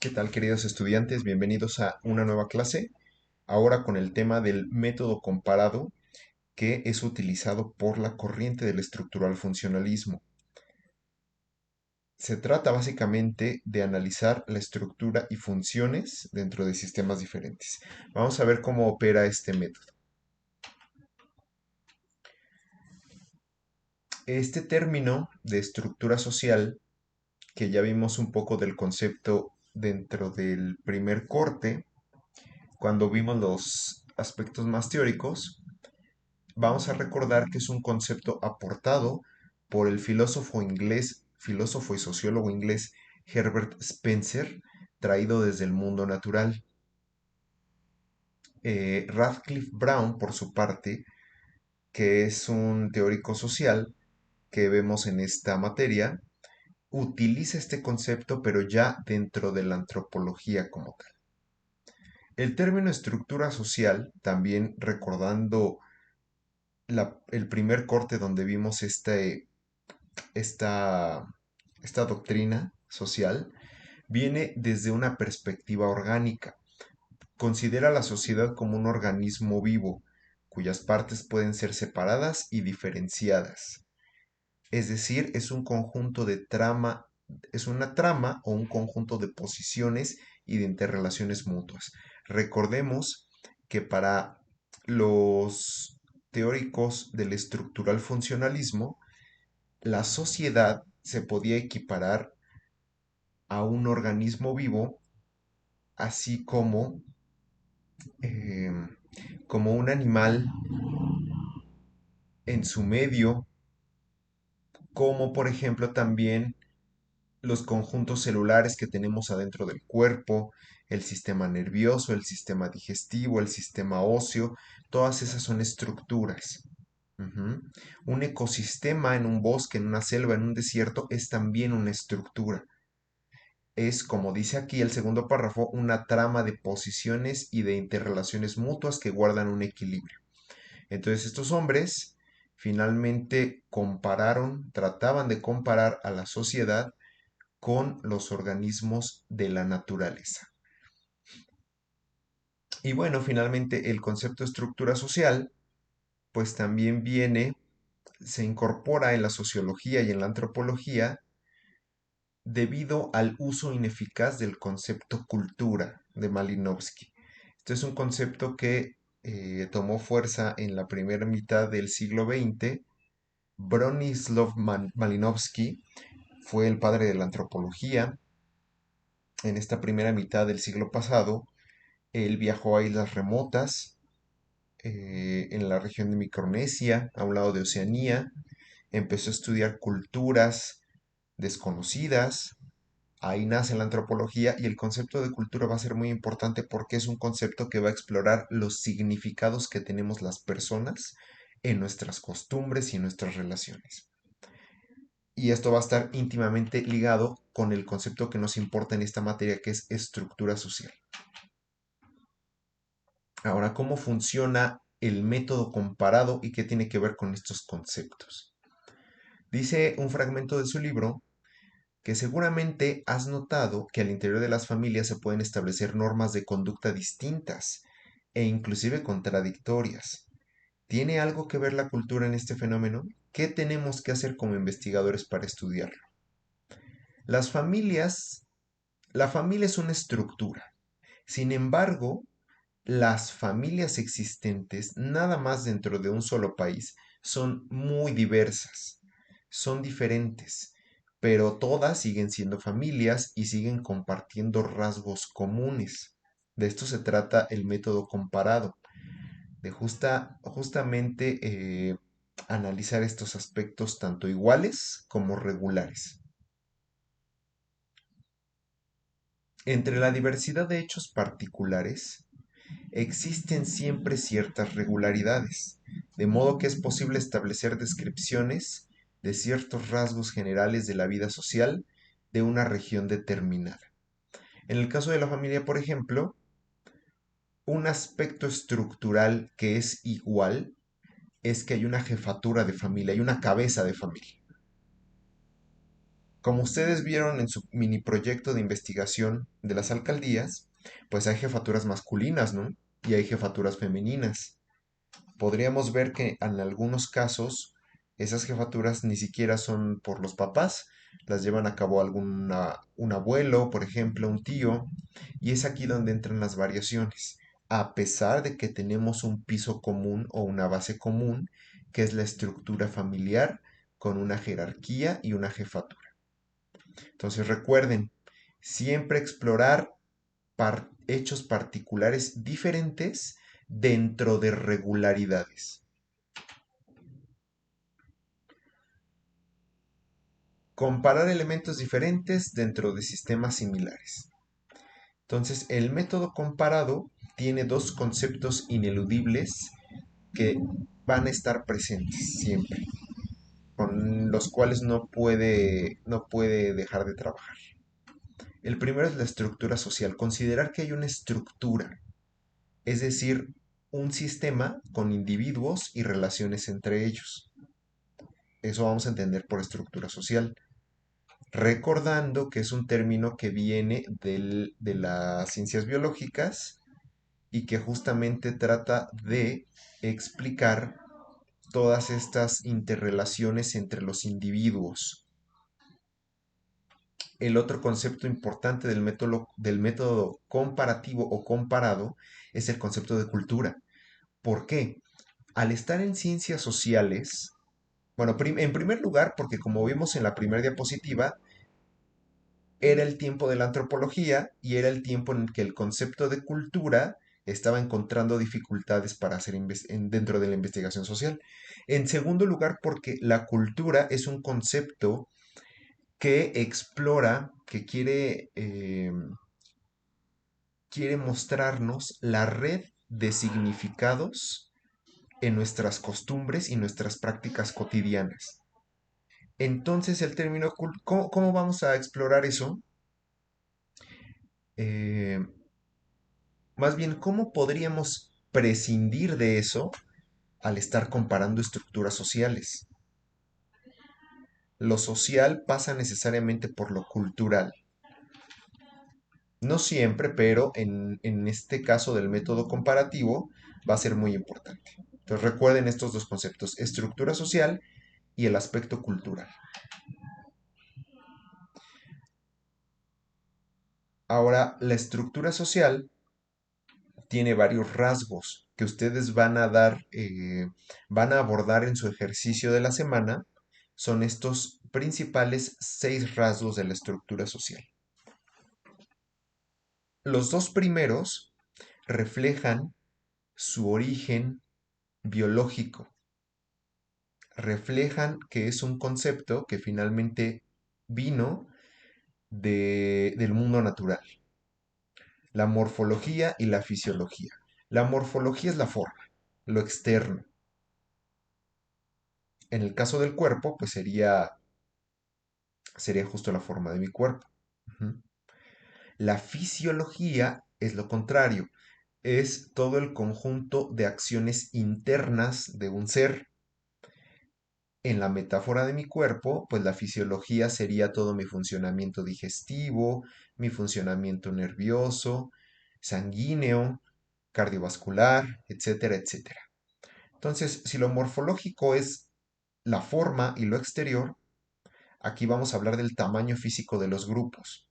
¿Qué tal, queridos estudiantes? Bienvenidos a una nueva clase, ahora con el tema del método comparado que es utilizado por la corriente del estructural funcionalismo. Se trata básicamente de analizar la estructura y funciones dentro de sistemas diferentes. Vamos a ver cómo opera este método. Este término de estructura social, que ya vimos un poco del concepto dentro del primer corte, cuando vimos los aspectos más teóricos, vamos a recordar que es un concepto aportado por el filósofo y sociólogo inglés Herbert Spencer, traído desde el mundo natural. Radcliffe Brown, por su parte, que es un teórico social que vemos en esta materia, utiliza este concepto pero ya dentro de la antropología como tal. El término estructura social, también recordando el primer corte donde vimos esta, esta doctrina social, viene desde una perspectiva orgánica. Considera la sociedad como un organismo vivo, cuyas partes pueden ser separadas y diferenciadas. Es decir, es una trama o un conjunto de posiciones y de interrelaciones mutuas. Recordemos que para los teóricos del estructural funcionalismo, la sociedad se podía equiparar a un organismo vivo, así eh, como un animal en su medio, como por ejemplo también los conjuntos celulares que tenemos adentro del cuerpo, el sistema nervioso, el sistema digestivo, el sistema óseo, todas esas son estructuras. Ujú. Un ecosistema en un bosque, en una selva, en un desierto, es también una estructura. Es, como dice aquí el segundo párrafo, una trama de posiciones y de interrelaciones mutuas que guardan un equilibrio. Entonces estos hombres finalmente trataban de comparar a la sociedad con los organismos de la naturaleza. Y bueno, finalmente el concepto de estructura social, pues también se incorpora en la sociología y en la antropología debido al uso ineficaz del concepto cultura de Malinowski. Este es un concepto que tomó fuerza en la primera mitad del siglo XX. Bronislaw Malinowski fue el padre de la antropología. En esta primera mitad del siglo pasado, él viajó a islas remotas en la región de Micronesia, a un lado de Oceanía. Empezó a estudiar culturas desconocidas. Ahí nace la antropología y el concepto de cultura va a ser muy importante porque es un concepto que va a explorar los significados que tenemos las personas en nuestras costumbres y en nuestras relaciones. Y esto va a estar íntimamente ligado con el concepto que nos importa en esta materia, que es estructura social. Ahora, ¿cómo funciona el método comparado y qué tiene que ver con estos conceptos? Dice un fragmento de su libro que seguramente has notado que al interior de las familias se pueden establecer normas de conducta distintas e inclusive contradictorias. ¿Tiene algo que ver la cultura en este fenómeno? ¿Qué tenemos que hacer como investigadores para estudiarlo? Las familias, la familia es una estructura. Sin embargo, las familias existentes, nada más dentro de un solo país, son muy diversas, son diferentes, pero todas siguen siendo familias y siguen compartiendo rasgos comunes. De esto se trata el método comparado, de justamente analizar estos aspectos tanto iguales como regulares. Entre la diversidad de hechos particulares, existen siempre ciertas regularidades, de modo que es posible establecer descripciones de ciertos rasgos generales de la vida social de una región determinada. En el caso de la familia, por ejemplo, un aspecto estructural que es igual es que hay una jefatura de familia, hay una cabeza de familia. Como ustedes vieron en su mini proyecto de investigación de las alcaldías, pues hay jefaturas masculinas, ¿no? Y hay jefaturas femeninas. Podríamos ver que en algunos casos esas jefaturas ni siquiera son por los papás, las llevan a cabo un abuelo, por ejemplo, un tío, y es aquí donde entran las variaciones, a pesar de que tenemos un piso común o una base común, que es la estructura familiar con una jerarquía y una jefatura. Entonces recuerden, siempre explorar hechos particulares diferentes dentro de regularidades. Comparar elementos diferentes dentro de sistemas similares. Entonces, el método comparado tiene dos conceptos ineludibles que van a estar presentes siempre, con los cuales no puede dejar de trabajar. El primero es la estructura social, considerar que hay una estructura, es decir, un sistema con individuos y relaciones entre ellos. Eso vamos a entender por estructura social. Recordando que es un término que viene de las ciencias biológicas y que justamente trata de explicar todas estas interrelaciones entre los individuos. El otro concepto importante del método comparativo o comparado es el concepto de cultura. ¿Por qué? Al estar en ciencias sociales, bueno, en primer lugar, porque como vimos en la primera diapositiva, era el tiempo de la antropología y era el tiempo en que el concepto de cultura estaba encontrando dificultades para hacer dentro de la investigación social. En segundo lugar, porque la cultura es un concepto que explora, que quiere mostrarnos la red de significados en nuestras costumbres y nuestras prácticas cotidianas. Entonces, el término, ¿cómo vamos a explorar eso? Eh, Más bien, ¿cómo podríamos prescindir de eso al estar comparando estructuras sociales? Lo social pasa necesariamente por lo cultural. No siempre, pero en este caso del método comparativo va a ser muy importante. Entonces recuerden estos dos conceptos, estructura social y el aspecto cultural. Ahora, la estructura social tiene varios rasgos que ustedes van a abordar en su ejercicio de la semana. Son estos principales 6 rasgos de la estructura social. Los dos primeros reflejan su origen biológico, reflejan que es un concepto que finalmente vino del mundo natural, la morfología y la fisiología. La morfología es la forma, lo externo. En el caso del cuerpo, pues sería justo la forma de mi cuerpo. Ujú. La fisiología es lo contrario, es todo el conjunto de acciones internas de un ser. En la metáfora de mi cuerpo, pues la fisiología sería todo mi funcionamiento digestivo, mi funcionamiento nervioso, sanguíneo, cardiovascular, etcétera, etcétera. Entonces, si lo morfológico es la forma y lo exterior, aquí vamos a hablar del tamaño físico de los grupos,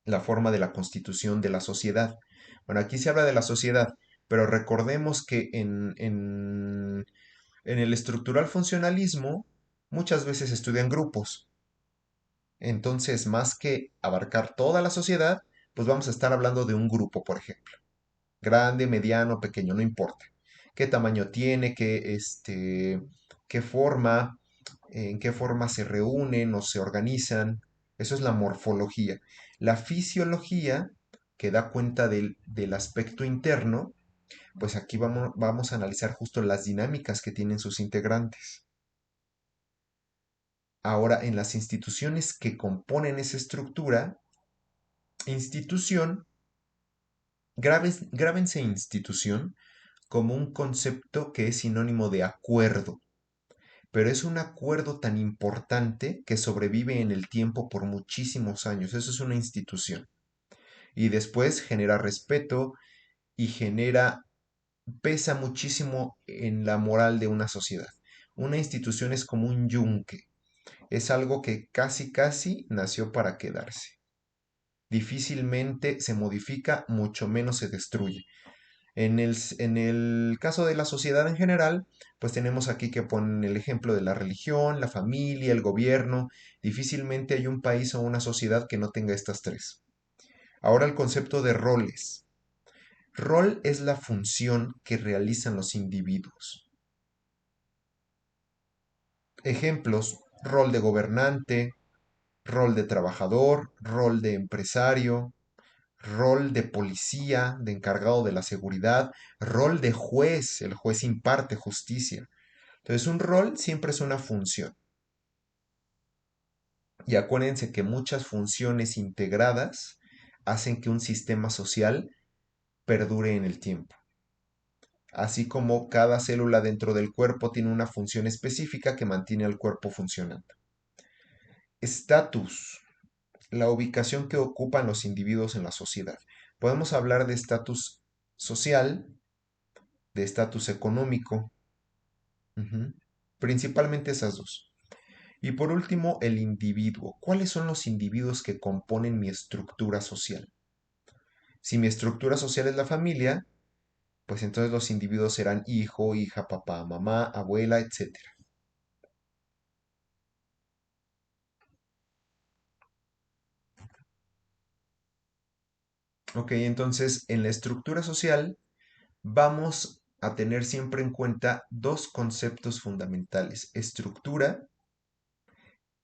la forma de la constitución de la sociedad. Bueno, aquí se habla de la sociedad, pero recordemos que en el estructural funcionalismo muchas veces estudian grupos. Entonces, más que abarcar toda la sociedad, pues vamos a estar hablando de un grupo, por ejemplo. Grande, mediano, pequeño, no importa. ¿Qué tamaño tiene? ¿Qué forma? ¿En qué forma se reúnen o se organizan? Eso es la morfología. La fisiología, que da cuenta del aspecto interno, pues aquí vamos a analizar justo las dinámicas que tienen sus integrantes. Ahora, en las instituciones que componen esa estructura, institución, grábense institución como un concepto que es sinónimo de acuerdo. pero es un acuerdo tan importante que sobrevive en el tiempo por muchísimos años. Eso es una institución. Y después genera respeto y pesa muchísimo en la moral de una sociedad. Una institución es como un yunque, es algo que casi casi nació para quedarse. Difícilmente se modifica, mucho menos se destruye. En el caso de la sociedad en general, pues tenemos aquí que ponen el ejemplo de la religión, la familia, el gobierno. Difícilmente hay un país o una sociedad que no tenga estas tres. Ahora el concepto de roles. Rol es la función que realizan los individuos. Ejemplos, rol de gobernante, rol de trabajador, rol de empresario, rol de policía, de encargado de la seguridad, rol de juez, el juez imparte justicia. Entonces un rol siempre es una función. Y acuérdense que muchas funciones integradas hacen que un sistema social perdure en el tiempo. Así como cada célula dentro del cuerpo tiene una función específica que mantiene al cuerpo funcionando. Estatus, la ubicación que ocupan los individuos en la sociedad. Podemos hablar de estatus social, de estatus económico, ujú, principalmente esas dos. Y por último, el individuo. ¿Cuáles son los individuos que componen mi estructura social? Si mi estructura social es la familia, pues entonces los individuos serán hijo, hija, papá, mamá, abuela, etcétera. Ok, entonces en la estructura social vamos a tener siempre en cuenta dos conceptos fundamentales. Estructura,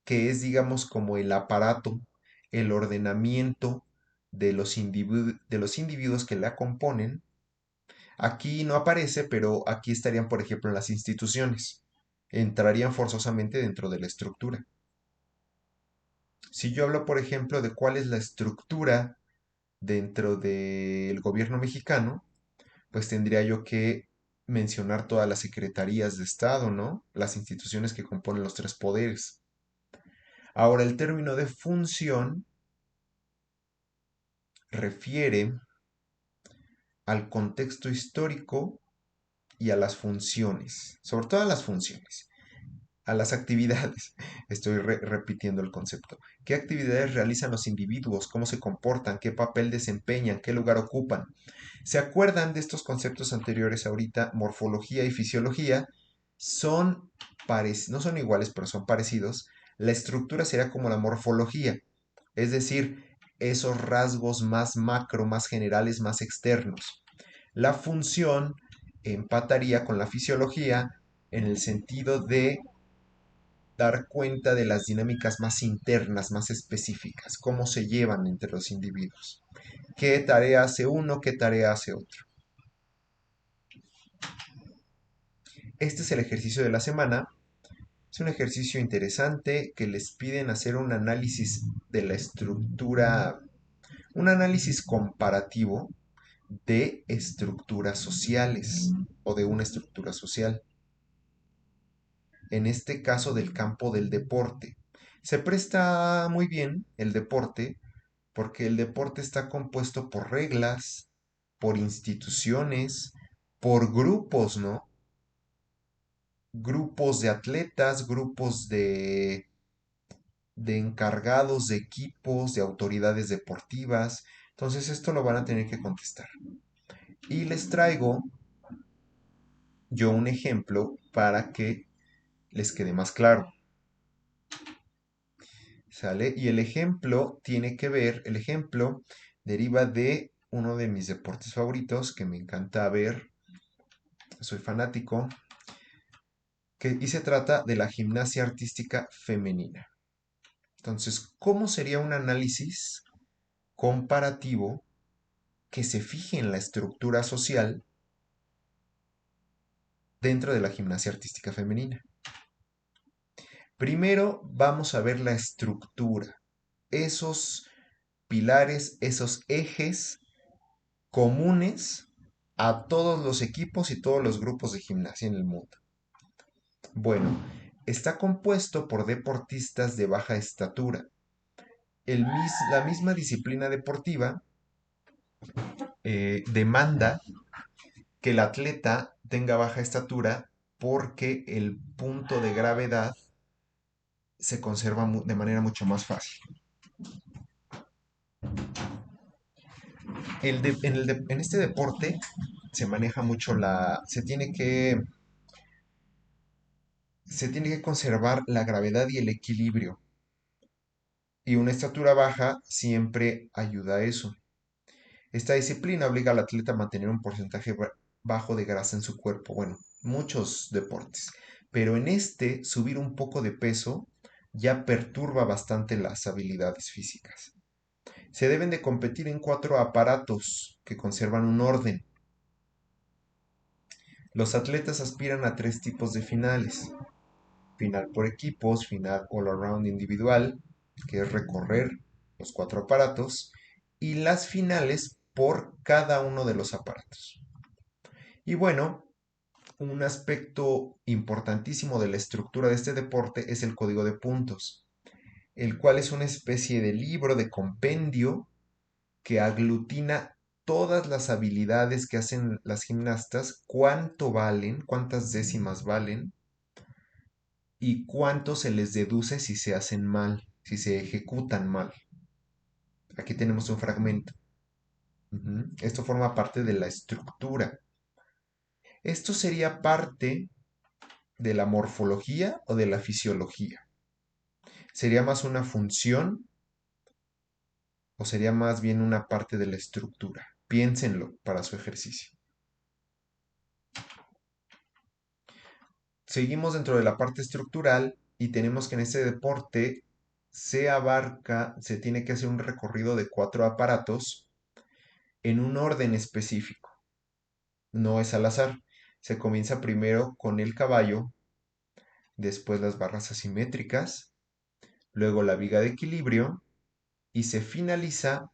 que es, digamos, como el aparato, el ordenamiento de los individuos que la componen. Aquí no aparece, pero aquí estarían, por ejemplo, las instituciones. Entrarían forzosamente dentro de la estructura. Si yo hablo, por ejemplo, de cuál es la estructura dentro del gobierno mexicano, pues tendría yo que mencionar todas las secretarías de Estado, ¿no? Las instituciones que componen los tres poderes. Ahora, el término de función refiere al contexto histórico y a las funciones, sobre todo a las funciones, a las actividades. Estoy repitiendo el concepto. ¿Qué actividades realizan los individuos? ¿Cómo se comportan? ¿Qué papel desempeñan? ¿Qué lugar ocupan? ¿Se acuerdan de estos conceptos anteriores ahorita? Morfología y fisiología son no son iguales, pero son parecidos. La estructura será como la morfología, es decir, esos rasgos más macro, más generales, más externos. La función empataría con la fisiología en el sentido de dar cuenta de las dinámicas más internas, más específicas, cómo se llevan entre los individuos, qué tarea hace uno, qué tarea hace otro. Este es el ejercicio de la semana. Es un ejercicio interesante que les piden hacer un análisis de la estructura, un análisis comparativo de estructuras sociales o de una estructura social. En este caso del campo del deporte. Se presta muy bien el deporte porque el deporte está compuesto por reglas, por instituciones, por grupos, ¿no? Grupos de atletas, grupos de encargados de equipos, de autoridades deportivas. Entonces esto lo van a tener que contestar. Y les traigo yo un ejemplo para que les quede más claro. ¿Sale? Y el ejemplo deriva de uno de mis deportes favoritos que me encanta ver, soy fanático, y se trata de la gimnasia artística femenina. Entonces, ¿cómo sería un análisis comparativo que se fije en la estructura social dentro de la gimnasia artística femenina? Primero vamos a ver la estructura, esos pilares, esos ejes comunes a todos los equipos y todos los grupos de gimnasia en el mundo. Bueno, está compuesto por deportistas de baja estatura. La misma disciplina deportiva demanda que el atleta tenga baja estatura porque el punto de gravedad se conserva de manera mucho más fácil. En este deporte se maneja mucho se tiene que conservar la gravedad y el equilibrio. Y una estatura baja siempre ayuda a eso. Esta disciplina obliga al atleta a mantener un porcentaje bajo de grasa en su cuerpo. Bueno, muchos deportes. Pero en este, subir un poco de peso ya perturba bastante las habilidades físicas. Se deben de competir en 4 aparatos que conservan un orden. Los atletas aspiran a 3 tipos de finales. Final por equipos, final all around individual, que es recorrer los 4 aparatos, y las finales por cada uno de los aparatos. Y bueno, un aspecto importantísimo de la estructura de este deporte es el código de puntos, el cual es una especie de libro de compendio que aglutina todas las habilidades que hacen las gimnastas, cuánto valen, cuántas décimas valen y cuánto se les deduce si se hacen mal, si se ejecutan mal. Aquí tenemos un fragmento. Esto forma parte de la estructura. Esto sería parte de la morfología o de la fisiología. ¿Sería más una función o sería más bien una parte de la estructura? Piénsenlo para su ejercicio. Seguimos dentro de la parte estructural y tenemos que en este deporte se tiene que hacer un recorrido de 4 aparatos en un orden específico. No es al azar. Se comienza primero con el caballo, después las barras asimétricas, luego la viga de equilibrio y se finaliza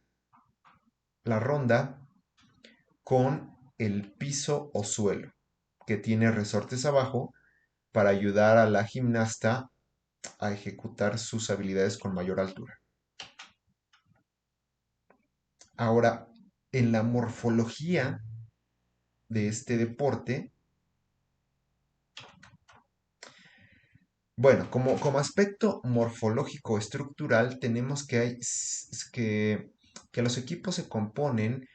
la ronda con el piso o suelo, que tiene resortes abajo para ayudar a la gimnasta a ejecutar sus habilidades con mayor altura. Ahora, en la morfología de este deporte, bueno, como aspecto morfológico estructural, tenemos que los equipos se componen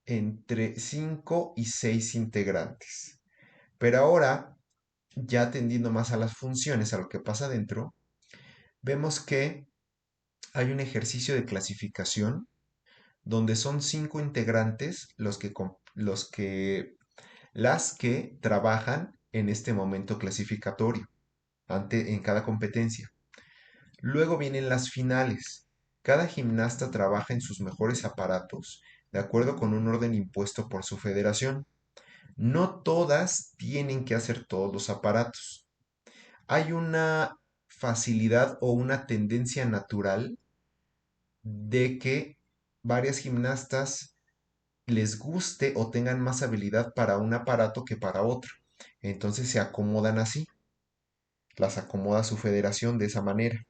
entre 5 y 6 integrantes. Pero ahora, ya atendiendo más a las funciones, a lo que pasa dentro, vemos que hay un ejercicio de clasificación donde son 5 integrantes las que trabajan en este momento clasificatorio en cada competencia. Luego vienen las finales. Cada gimnasta trabaja en sus mejores aparatos de acuerdo con un orden impuesto por su federación. No todas tienen que hacer todos los aparatos. Hay una facilidad o una tendencia natural de que varias gimnastas les guste o tengan más habilidad para un aparato que para otro. Entonces se acomodan así. Las acomoda su federación de esa manera.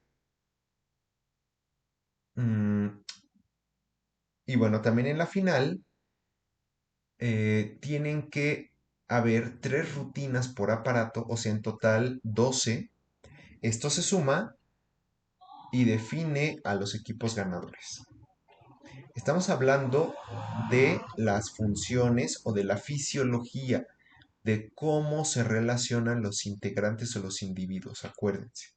Mm, y bueno, también en la final tienen que haber 3 rutinas por aparato, o sea, en total 12. Esto se suma y define a los equipos ganadores. Estamos hablando de las funciones o de la fisiología, de cómo se relacionan los integrantes o los individuos, acuérdense.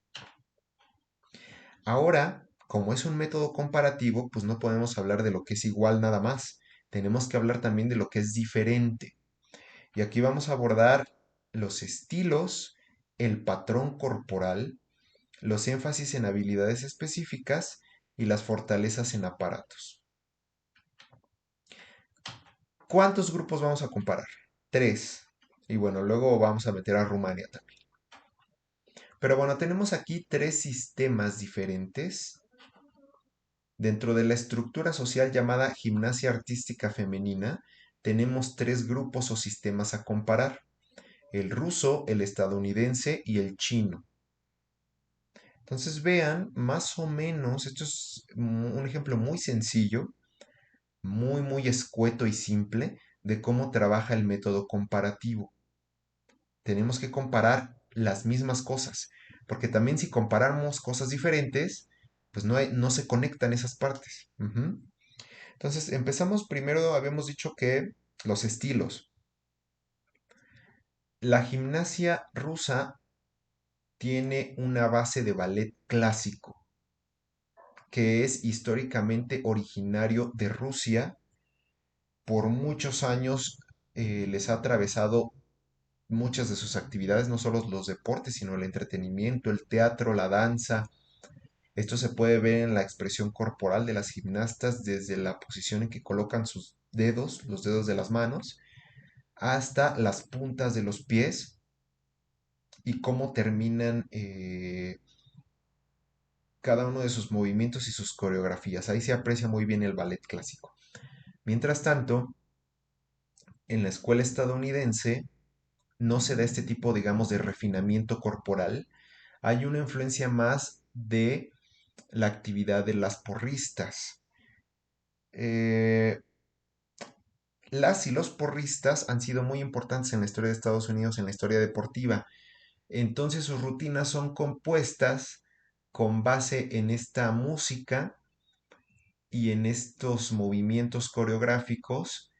Ahora, como es un método comparativo, pues no podemos hablar de lo que es igual nada más. Tenemos que hablar también de lo que es diferente. Y aquí vamos a abordar los estilos, el patrón corporal, los énfasis en habilidades específicas y las fortalezas en aparatos. ¿Cuántos grupos vamos a comparar? 3. Y bueno, luego vamos a meter a Rumania también. Pero bueno, tenemos aquí 3 sistemas diferentes dentro de la estructura social llamada gimnasia artística femenina. Tenemos 3 grupos o sistemas a comparar: el ruso, el estadounidense y el chino. Entonces vean más o menos, esto es un ejemplo muy sencillo, muy escueto y simple de cómo trabaja el método comparativo. Tenemos que comparar las mismas cosas, porque también si comparamos cosas diferentes, pues no se conectan esas partes. Ujú. Entonces empezamos primero, habíamos dicho que los estilos. La gimnasia rusa tiene una base de ballet clásico, que es históricamente originario de Rusia. Por muchos años les ha atravesado muchas de sus actividades, no solo los deportes, sino el entretenimiento, el teatro, la danza. Esto se puede ver en la expresión corporal de las gimnastas, desde la posición en que colocan sus dedos, los dedos de las manos, hasta las puntas de los pies y cómo terminan cada uno de sus movimientos y sus coreografías. Ahí se aprecia muy bien el ballet clásico. Mientras tanto, en la escuela estadounidense no se da este tipo, digamos, de refinamiento corporal. Hay una influencia más de la actividad de las porristas. Eh, las y los porristas han sido muy importantes en la historia de Estados Unidos, en la historia deportiva. Entonces sus rutinas son compuestas con base en esta música y en estos movimientos coreográficos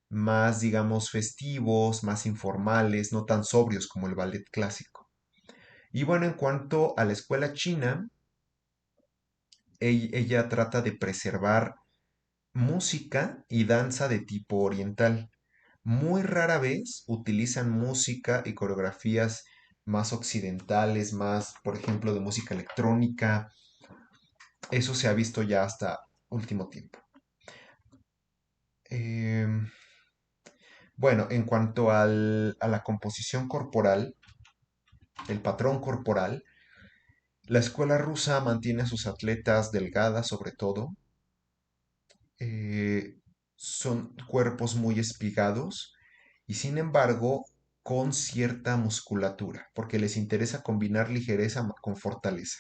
más, digamos, festivos, más informales, no tan sobrios como el ballet clásico. Y bueno, en cuanto a la escuela china, ella trata de preservar música y danza de tipo oriental. Muy rara vez utilizan música y coreografías más occidentales, más, por ejemplo, de música electrónica. Eso se ha visto ya hasta último tiempo. Em, bueno, en cuanto a la composición corporal, el patrón corporal, la escuela rusa mantiene a sus atletas delgadas sobre todo. eh, Son cuerpos muy espigados y sin embargo con cierta musculatura, porque les interesa combinar ligereza con fortaleza.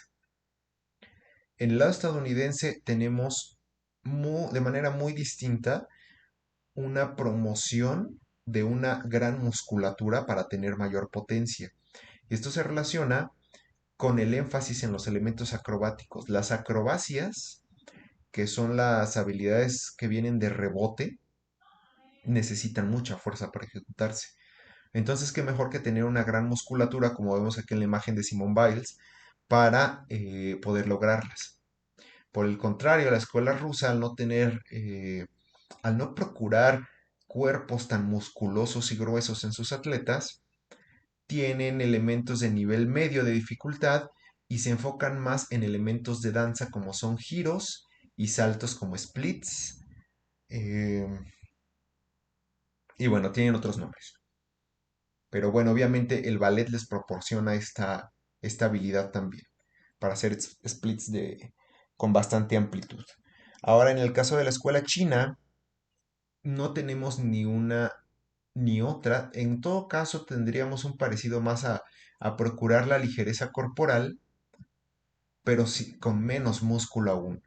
En el lado estadounidense tenemos de manera muy distinta una promoción de una gran musculatura para tener mayor potencia. Y esto se relaciona con el énfasis en los elementos acrobáticos. Las acrobacias, que son las habilidades que vienen de rebote, necesitan mucha fuerza para ejecutarse. Entonces, qué mejor que tener una gran musculatura, como vemos aquí en la imagen de Simone Biles, para poder lograrlas. Por el contrario, la escuela rusa, al no procurar cuerpos tan musculosos y gruesos en sus atletas, tienen elementos de nivel medio de dificultad y se enfocan más en elementos de danza como son giros y saltos como splits. eh, y bueno, tienen otros nombres. Pero bueno, obviamente el ballet les proporciona esta habilidad también para hacer splits con bastante amplitud. Ahora, en el caso de la escuela china, no tenemos ni una ni otra. En todo caso, tendríamos un parecido más a procurar la ligereza corporal, pero sí, con menos músculo aún.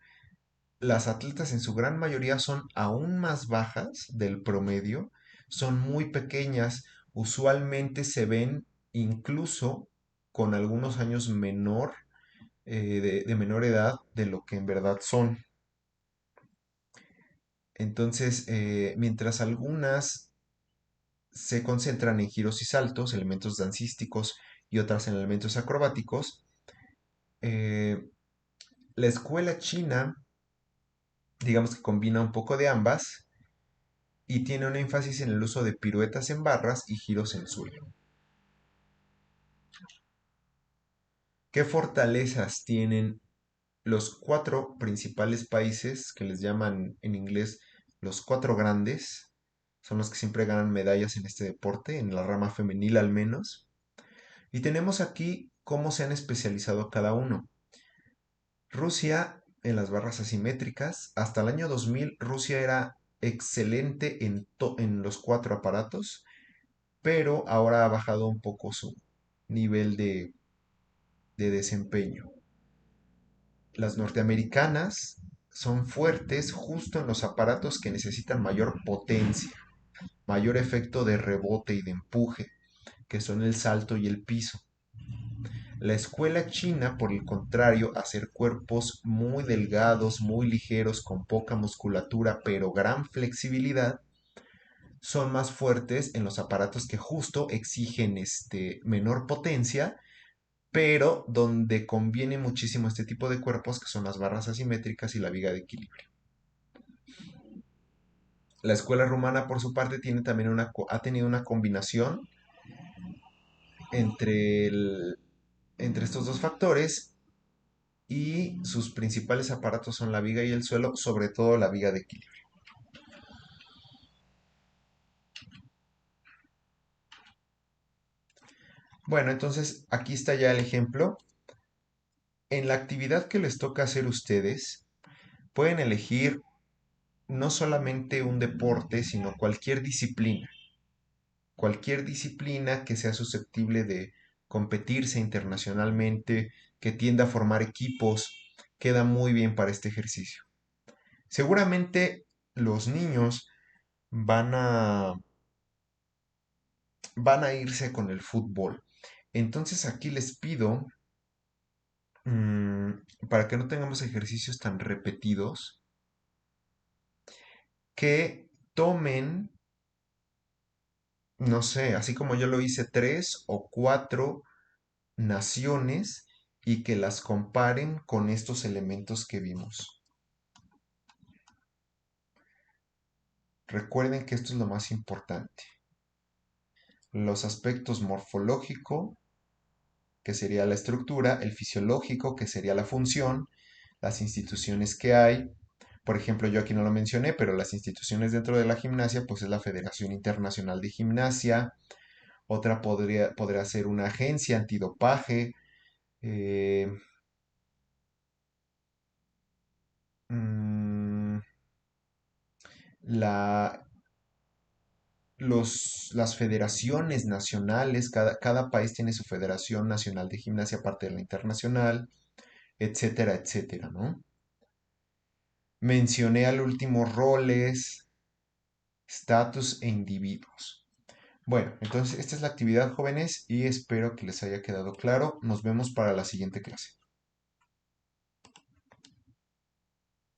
Las atletas en su gran mayoría son aún más bajas del promedio, son muy pequeñas, usualmente se ven incluso con algunos años menor, de menor edad de lo que en verdad son. Entonces, mientras algunas se concentran en giros y saltos, elementos dancísticos y otras en elementos acrobáticos, eh, la escuela china, digamos que combina un poco de ambas y tiene un énfasis en el uso de piruetas en barras y giros en suelo. ¿Qué fortalezas tienen los cuatro principales países que les llaman en inglés los cuatro grandes? Son los que siempre ganan medallas en este deporte, en la rama femenil al menos. Y tenemos aquí cómo se han especializado cada uno. Rusia en las barras asimétricas. Hasta el año 2000 Rusia era excelente en los cuatro aparatos, pero ahora ha bajado un poco su nivel de desempeño. Las norteamericanas son fuertes justo en los aparatos que necesitan mayor potencia, mayor efecto de rebote y de empuje, que son el salto y el piso. La escuela china, por el contrario, hacer cuerpos muy delgados, muy ligeros, con poca musculatura, pero gran flexibilidad, son más fuertes en los aparatos que justo exigen menor potencia, pero donde conviene muchísimo este tipo de cuerpos, que son las barras asimétricas y la viga de equilibrio. La escuela rumana, por su parte, tiene también ha tenido una combinación entre, entre estos dos factores, y sus principales aparatos son la viga y el suelo, sobre todo la viga de equilibrio. Bueno, entonces aquí está ya el ejemplo. En la actividad que les toca hacer ustedes, pueden elegir no solamente un deporte, sino cualquier disciplina que sea susceptible de competirse internacionalmente, que tienda a formar equipos, queda muy bien para este ejercicio. Seguramente los niños van a, van a irse con el fútbol. Entonces aquí les pido, para que no tengamos ejercicios tan repetidos, que tomen, no sé, así como yo lo hice, tres o cuatro naciones y que las comparen con estos elementos que vimos. Recuerden que esto es lo más importante. Los aspectos morfológico, que sería la estructura, el fisiológico, que sería la función, las instituciones que hay. Por ejemplo, yo aquí no lo mencioné, pero las instituciones dentro de la gimnasia, pues es la Federación Internacional de Gimnasia. Otra podría ser una agencia antidopaje. eh, mm, la, las federaciones nacionales, cada país tiene su Federación Nacional de Gimnasia aparte de la internacional, etcétera, etcétera, ¿no? Mencioné al último roles, status e individuos. Bueno, entonces esta es la actividad, jóvenes, y espero que les haya quedado claro. Nos vemos para la siguiente clase.